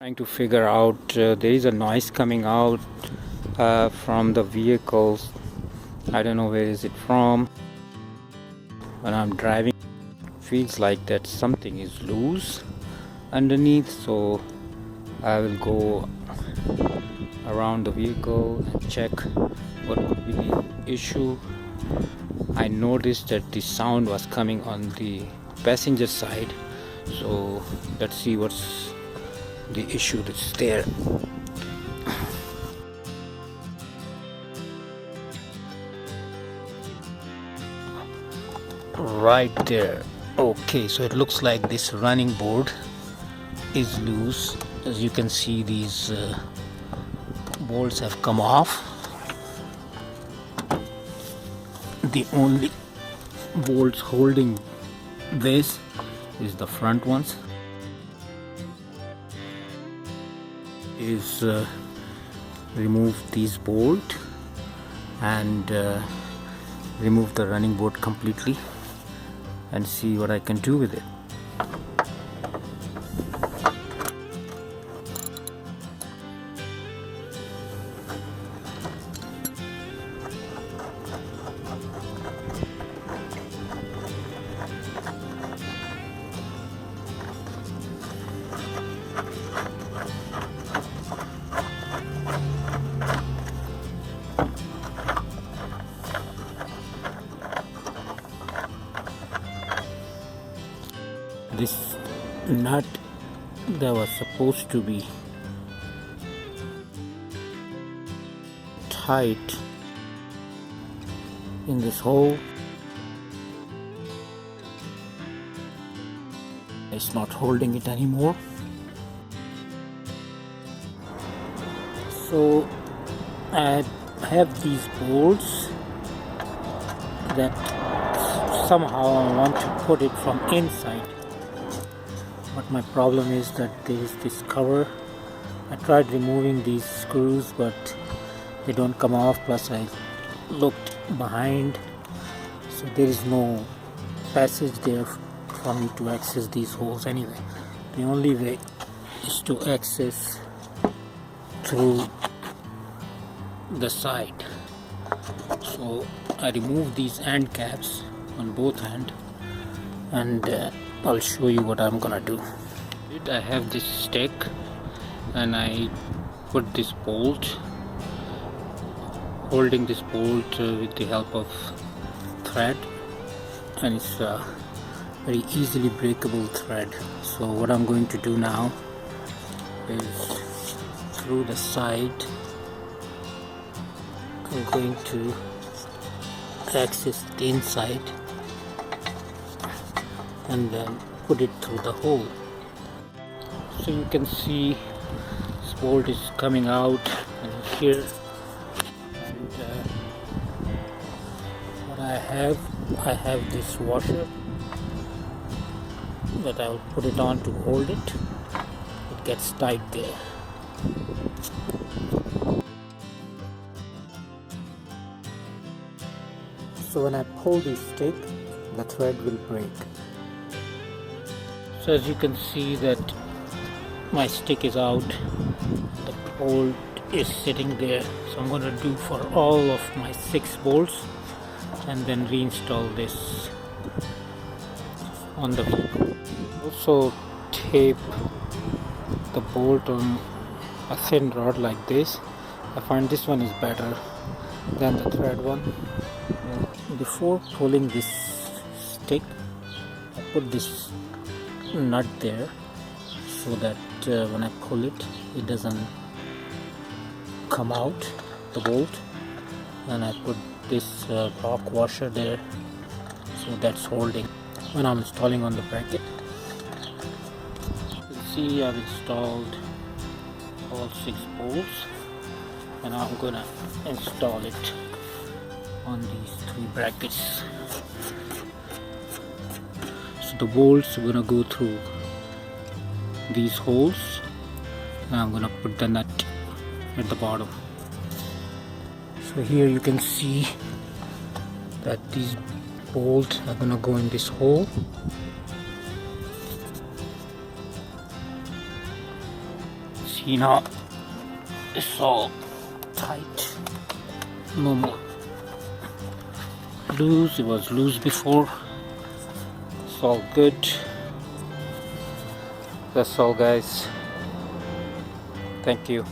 Trying to figure out there is a noise coming out from the vehicles. I don't know where is it from. When I'm driving, feels like that something is loose underneath, so I will go around the vehicle and check what could be the issue. I noticed that the sound was coming on the passenger side, so let's see what's the issue that's there. Right there. Okay, so it looks like this running board is loose. As you can see, these bolts have come off. The only bolts holding this is the front ones. Is remove these bolt and remove the running board completely and see what I can do with it. This nut that was supposed to be tight in this hole, it's not holding it anymore. So I have these bolts that somehow I want to put it from inside. But my problem is that there is this cover. I tried removing these screws, but they don't come off. Plus I looked behind, so there is no passage there for me to access these holes anyway. The only way is to access through the side. So I removed these end caps on both ends, and I'll show you what I'm gonna do. I have this stick and I put this bolt, holding this bolt with the help of thread, and it's a very easily breakable thread. So what I'm going to do now is through the side I'm going to access the inside and then put it through the hole. So you can see this bolt is coming out and here, and what I have this washer that I'll put it on to hold it. It gets tight there. So when I pull this stick, the thread will break. So as you can see that my stick is out, the bolt is sitting there. So I'm going to do for all of my 6 bolts and then reinstall this on the vehicle. Also tape the bolt on a thin rod like this. I find this one is better than the thread one. Before pulling this stick, I put this nut there so that when I pull it, it doesn't come out, the bolt, and I put this lock washer there, so that's holding when I'm installing on the bracket. You can see I've installed all 6 bolts and I'm gonna install it on these 3 brackets. So the bolts are gonna go through these holes and I'm gonna put the nut at the bottom. So here you can see that these bolts are gonna go in this hole see now it's all tight, no more loose. It was loose before. It's all good. That's all, guys. Thank you.